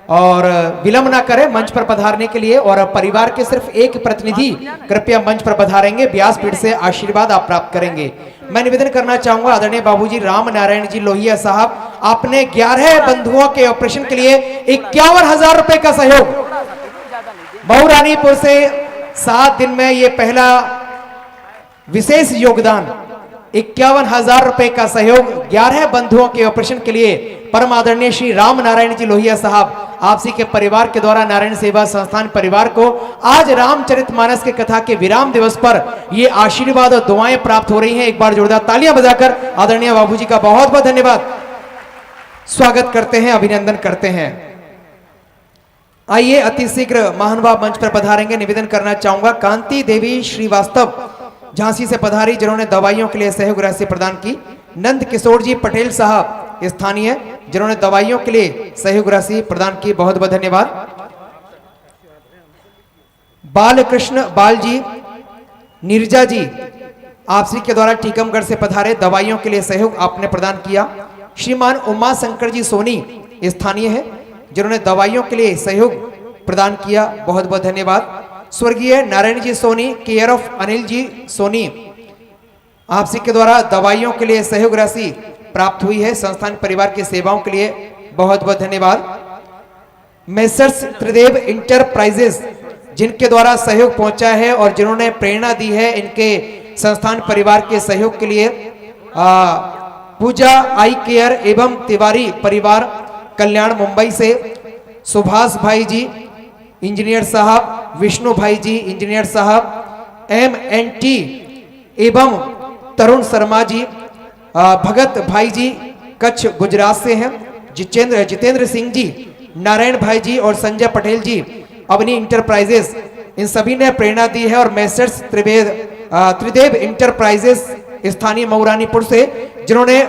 Speaker 3: और विलंब ना करें मंच पर पधारने के लिए। और परिवार के सिर्फ एक प्रतिनिधि कृपया मंच पर पधारेंगे, व्यासपीठ से आशीर्वाद आप प्राप्त करेंगे। मैं निवेदन करना चाहूंगा आदरणीय बाबूजी राम नारायण जी लोहिया साहब, आपने 11 बंधुओं के ऑपरेशन के लिए 51,000 रुपए का सहयोग, बहुरानीपुर से 7 दिन में ये पहला विशेष योगदान 51,000 रुपए का सहयोग 11 बंधुओं के ऑपरेशन के लिए परम आदरणीय श्री राम नारायण जी लोहिया साहब आपसी के परिवार के द्वारा नारायण सेवा संस्थान परिवार को आज रामचरितमानस के कथा के विराम दिवस पर ये आशीर्वाद और दुआएं प्राप्त हो रही हैं। एक बार जोरदार तालियां बजाकर आदरणीय बाबूजी का बहुत बहुत धन्यवाद स्वागत करते हैं, अभिनंदन करते हैं। आइए अति शीघ्र महानुभाव मंच पर पधारेंगे। निवेदन करना चाहूंगा कांति देवी श्रीवास्तव झांसी से पधारी, जिन्होंने दवाइयों के लिए सहयोग राशि प्रदान की। नंद किशोर जी पटेल साहब स्थानीय, जिन्होंने दवाइयों के लिए सहयोग राशि प्रदान की, बहुत बहुत धन्यवाद। बालकृष्ण बाल जी नीरजा जी आपसी के द्वारा टीकमगढ़ से पधारे, दवाइयों के लिए सहयोग आपने प्रदान किया। श्रीमान उमा शंकर जी सोनी स्थानीय है, जिन्होंने दवाइयों के लिए सहयोग प्रदान किया, बहुत बहुत धन्यवाद। स्वर्गीय नारायण जी सोनी केयर ऑफ अनिल जी सोनी आपसी के द्वारा दवाइयों के लिए सहयोग राशि प्राप्त हुई है, संस्थान परिवार की सेवाओं के लिए बहुत बहुत धन्यवाद। मेसर्स त्रिदेव इंटरप्राइजेस जिनके द्वारा सहयोग पहुंचा है और जिन्होंने प्रेरणा दी है इनके संस्थान परिवार के सहयोग के लिए, पूजा आई केयर एवं तिवारी परिवार कल्याण मुंबई से सुभाष भाई जी इंजीनियर साहब, विष्णु भाई जी इंजीनियर साहब, MNT एवं तरुण शर्मा जी, भगत भाई जी कच्छ गुजरात से हैं, जितेंद्र सिंह जी, नारायण भाई जी और संजय पटेल जी अवनी इंटरप्राइजेस, इन सभी ने प्रेरणा दी है। और मेसर्स त्रिदेव इंटरप्राइजेस स्थानीय मऊरानीपुर से, जिन्होंने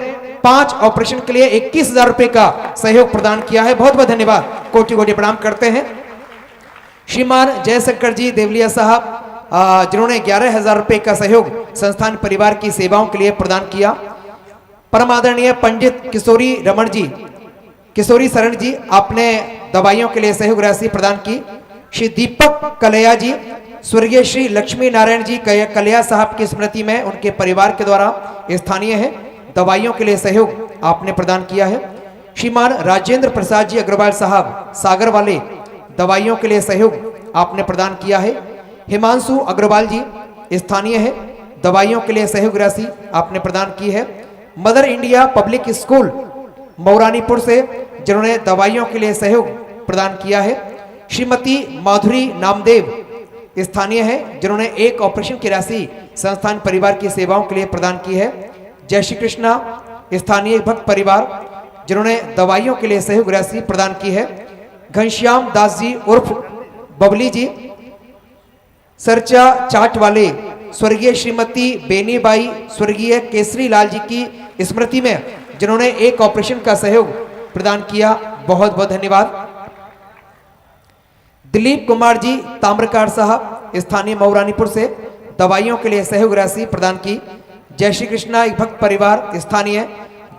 Speaker 3: 5 ऑपरेशन के लिए 21,000 रुपए का सहयोग प्रदान किया है, बहुत बहुत धन्यवाद, कोटि कोटि प्रणाम करते हैं। श्रीमान जयशंकर जी देवलिया साहब, जिन्होंने 11,000 रुपए का सहयोग संस्थान परिवार की सेवाओं के लिए प्रदान किया। परम आदरणीय पंडित किशोरी शरण जी आपने दवाइयों के लिए सहयोग राशि प्रदान की। श्री दीपक कलया जी, स्वर्गीय श्री लक्ष्मी नारायण जी कलया साहब की स्मृति में उनके परिवार के द्वारा स्थानीय है, दवाइयों के लिए सहयोग आपने प्रदान किया है। श्रीमान राजेंद्र प्रसाद जी अग्रवाल साहब सागर वाले, दवाइयों के लिए सहयोग आपने प्रदान किया है। हिमांशु अग्रवाल जी स्थानीय है, दवाइयों के लिए सहयोग राशि आपने प्रदान की है। Mother India public school Mauranipur से, जिन्होंने दवाइयों के लिए सहयोग प्रदान किया है। श्रीमती माधुरी नामदेव स्थानीय है, जिन्होंने एक ऑपरेशन की राशि संस्थान परिवार की सेवाओं के लिए प्रदान की है। जय श्री कृष्णा स्थानीय भक्त परिवार, जिन्होंने दवाइयों के लिए सहयोग राशि प्रदान की है। घनश्याम दास जी उर्फ बबली जी सरचा चाट वाले, स्वर्गीय श्रीमती बेनीबाई स्वर्गीय केसरी लाल जी की स्मृति में, जिन्होंने एक ऑपरेशन का सहयोग प्रदान किया, बहुत बहुत धन्यवाद। दिलीप कुमार जी ताम्रकार साहब स्थानीय मऊरानीपुर से दवाइयों के लिए सहयोग राशि प्रदान की। जय श्री कृष्णा एक भक्त परिवार स्थानीय,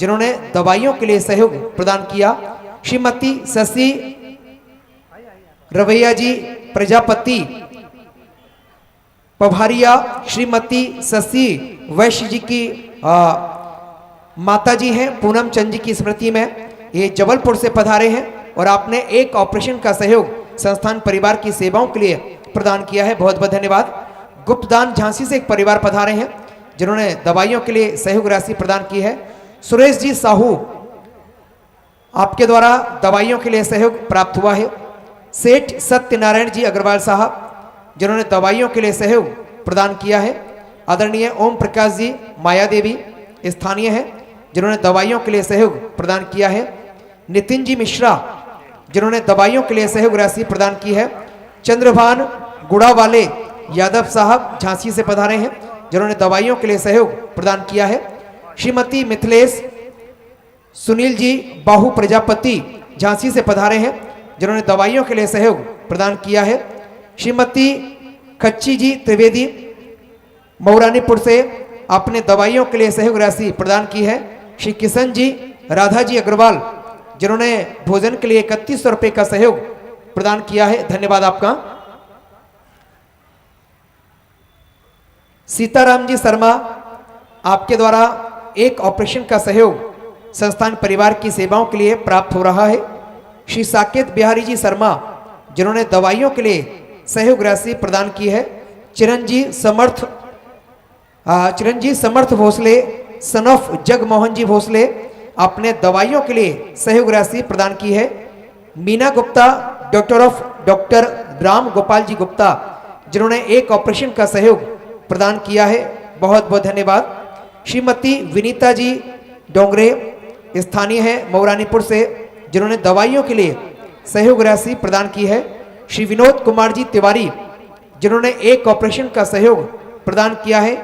Speaker 3: जिन्होंने दवाइयों के लिए सहयोग प्रदान किया। श्रीमती शशि रवैया जी प्रजापति पभारिया, श्रीमती शशि वैश्य जी की माता जी हैं पूनम चंद जी की स्मृति में, ये जबलपुर से पधारे हैं और आपने एक ऑपरेशन का सहयोग संस्थान परिवार की सेवाओं के लिए प्रदान किया है, बहुत बहुत धन्यवाद। गुप्तदान झांसी से एक परिवार पधारे हैं, जिन्होंने दवाइयों के लिए सहयोग राशि प्रदान की है। सुरेश जी साहू, आपके द्वारा दवाइयों के लिए सहयोग प्राप्त हुआ है। सेठ सत्यनारायण जी अग्रवाल साहब, जिन्होंने दवाइयों के लिए सहयोग प्रदान किया है। आदरणीय ओम प्रकाश जी माया देवी स्थानीय है, जिन्होंने दवाइयों के लिए सहयोग प्रदान किया है। नितिन जी मिश्रा, जिन्होंने दवाइयों के लिए सहयोग राशि प्रदान की है। चंद्रभान गुड़ा वाले यादव साहब झांसी से पधारे हैं, जिन्होंने दवाइयों के लिए सहयोग प्रदान किया है। श्रीमती मिथिलेश सुनील जी बाहू प्रजापति झांसी से पधारे हैं, जिन्होंने दवाइयों के लिए सहयोग प्रदान किया है। श्रीमती खच्ची जी त्रिवेदी मऊरानीपुर से अपने दवाइयों के लिए सहयोग राशि प्रदान की है। श्री किशन जी राधा जी अग्रवाल, जिन्होंने भोजन के लिए 3100 रुपये का सहयोग प्रदान किया है, धन्यवाद आपका। सीताराम जी शर्मा, आपके द्वारा एक ऑपरेशन का सहयोग संस्थान परिवार की सेवाओं के लिए प्राप्त हो रहा है। श्री साकेत बिहारी जी शर्मा, जिन्होंने दवाइयों के लिए सहयोग राशि प्रदान की है। चिरंजीव समर्थ भोसले सन ऑफ जगमोहन जी भोसले, अपने दवाइयों के लिए सहयोग राशि प्रदान की है। मीना गुप्ता डॉक्टर राम गोपाल जी गुप्ता, जिन्होंने एक ऑपरेशन का सहयोग प्रदान किया है, बहुत बहुत धन्यवाद। श्रीमती विनीता जी डोंगरे स्थानीय है मऊरानीपुर से, जिन्होंने दवाइयों के लिए सहयोग राशि प्रदान की है। श्री विनोद कुमार जी तिवारी, जिन्होंने एक ऑपरेशन का सहयोग प्रदान किया है।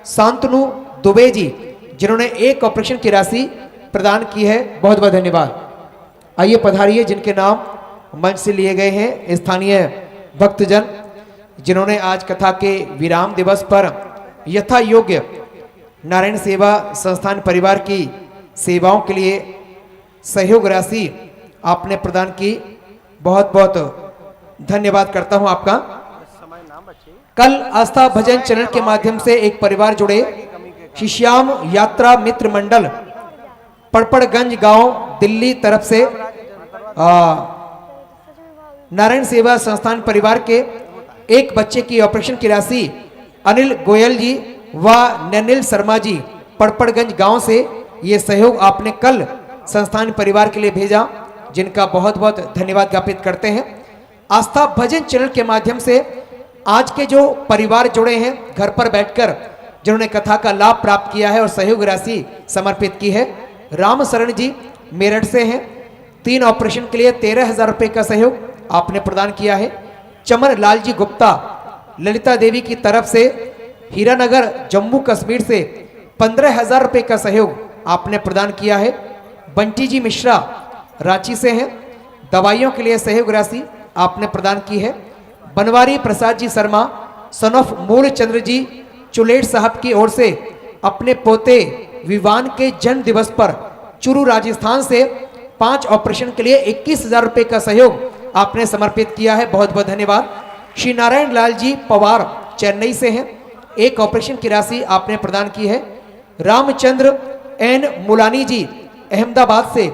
Speaker 3: शांतनु दुबे जी, जिन्होंने एक ऑपरेशन की राशि प्रदान की है, बहुत बहुत धन्यवाद। आइए पधारिए जिनके नाम मंच से लिए गए हैं स्थानीय भक्तजन, जिन्होंने आज कथा के विराम दिवस पर यथा योग्य नारायण सेवा संस्थान परिवार की सेवाओं के लिए सहयोग राशि आपने प्रदान की, बहुत बहुत धन्यवाद करता हूं आपका। कल आस्था भजन चैनल के माध्यम से एक परिवार जुड़े, श्याम यात्रा मित्र मंडल पड़पड़गंज गांव दिल्ली तरफ से नारायण सेवा संस्थान परिवार के एक बच्चे की ऑपरेशन की राशि अनिल गोयल जी व नैनिल शर्मा जी पड़पड़गंज गांव से ये सहयोग आपने कल संस्थान परिवार के लिए भेजा, जिनका बहुत बहुत धन्यवाद ज्ञापित करते हैं। आस्था भजन चैनल के माध्यम से आज के जो परिवार जुड़े हैं घर पर बैठकर, जिन्होंने कथा का लाभ प्राप्त किया है और सहयोग राशि समर्पित की है। राम शरण जी मेरठ से हैं, 3 ऑपरेशन के लिए 13,000 रुपये का सहयोग आपने प्रदान किया है। चमन लाल जी गुप्ता ललिता देवी की तरफ से हीरानगर जम्मू कश्मीर से 15,000 रुपये का सहयोग आपने प्रदान किया है। बंटी जी मिश्रा रांची से हैं, दवाइयों के लिए सहयोग राशि आपने प्रदान की है। बनवारी प्रसाद जी शर्मा सन ऑफ मूल चंद्र जी चुलेट साहब की ओर से अपने पोते विवान के जन्म दिवस पर चुरू राजस्थान से 5 ऑपरेशन के लिए 21,000 रुपये का सहयोग आपने समर्पित किया है, बहुत बहुत धन्यवाद। श्री नारायण लाल जी पवार चेन्नई से हैं, 1 ऑपरेशन की राशि आपने प्रदान की है। रामचंद्र एन मुलानी जी अहमदाबाद से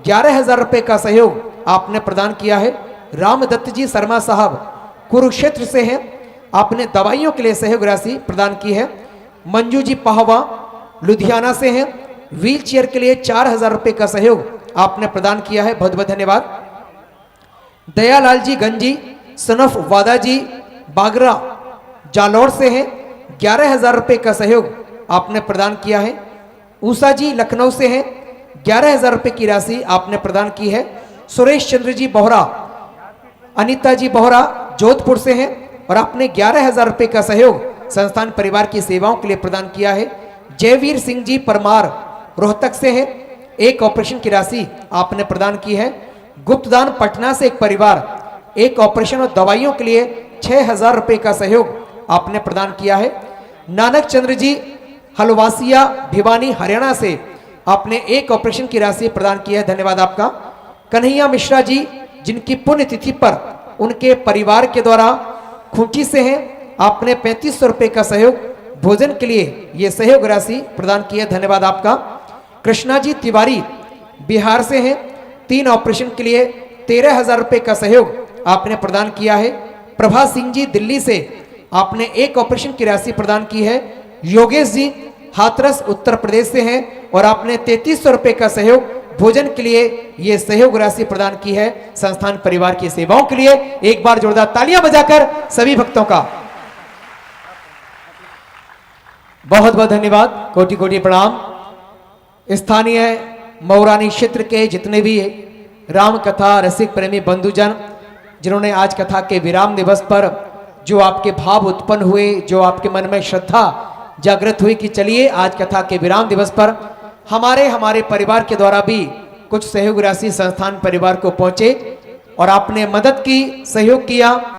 Speaker 3: 11,000 रुपये का सहयोग आपने प्रदान किया है। रामदत्त जी शर्मा साहब कुरुक्षेत्र से हैं, आपने दवाइयों के लिए सहयोग राशि प्रदान की है। मंजू जी पहवा लुधियाना से हैं, व्हील चेयर के लिए 4,000 रुपये का सहयोग आपने प्रदान किया है, बहुत बहुत धन्यवाद। दयालाल जी गंजी सनफ वादा जी बागरा जालौर से हैं, 11,000 रुपये का सहयोग आपने प्रदान किया है। ऊषा जी लखनऊ से हैं, 11,000 रुपये की राशि आपने प्रदान की है। सुरेश चंद्र जी बोहरा, अनीता जी बोहरा जोधपुर से हैं और आपने 11,000 रुपये का सहयोग संस्थान परिवार की सेवाओं के लिए प्रदान किया है। जयवीर सिंह जी परमार रोहतक से हैं, एक ऑपरेशन की राशि आपने प्रदान की है। गुप्तदान पटना से एक परिवार, एक ऑपरेशन और दवाइयों के लिए 6,000 रुपये का सहयोग आपने प्रदान किया है। नानक चंद्र जी हलवासिया भिवानी हरियाणा से आपने एक ऑपरेशन की राशि प्रदान की है, धन्यवाद आपका। कन्हैया मिश्रा जी जिनकी पुण्यतिथि पर उनके परिवार के द्वारा खूंटी से हैं, आपने 3500 रुपये का सहयोग भोजन के लिए ये सहयोग राशि प्रदान की है, धन्यवाद आपका। कृष्णा जी तिवारी बिहार से हैं, 3 ऑपरेशन के लिए 13,000 रुपये का सहयोग आपने प्रदान किया है। प्रभा सिंह जी दिल्ली से आपने एक ऑपरेशन की राशि प्रदान की है। योगेश जी हाथरस उत्तर प्रदेश से हैं और आपने 3300 रुपये का सहयोग भोजन के लिए ये सहयोग राशि प्रदान की है संस्थान परिवार की सेवाओं के लिए। एक बार जोरदार तालियां बजाकर सभी भक्तों का बहुत बहुत धन्यवाद, कोटि कोटि प्रणाम। स्थानीय मौरानी क्षेत्र के जितने भी राम कथा रसिक प्रेमी बंधुजन जिन्होंने आज कथा के विराम दिवस पर जो आपके भाव उत्पन्न हुए, जो आपके मन में श्रद्धा जागृत हुई कि चलिए आज कथा के विराम दिवस पर हमारे परिवार के द्वारा भी कुछ सहयोग राशि संस्थान परिवार को पहुंचे और आपने मदद की, सहयोग किया।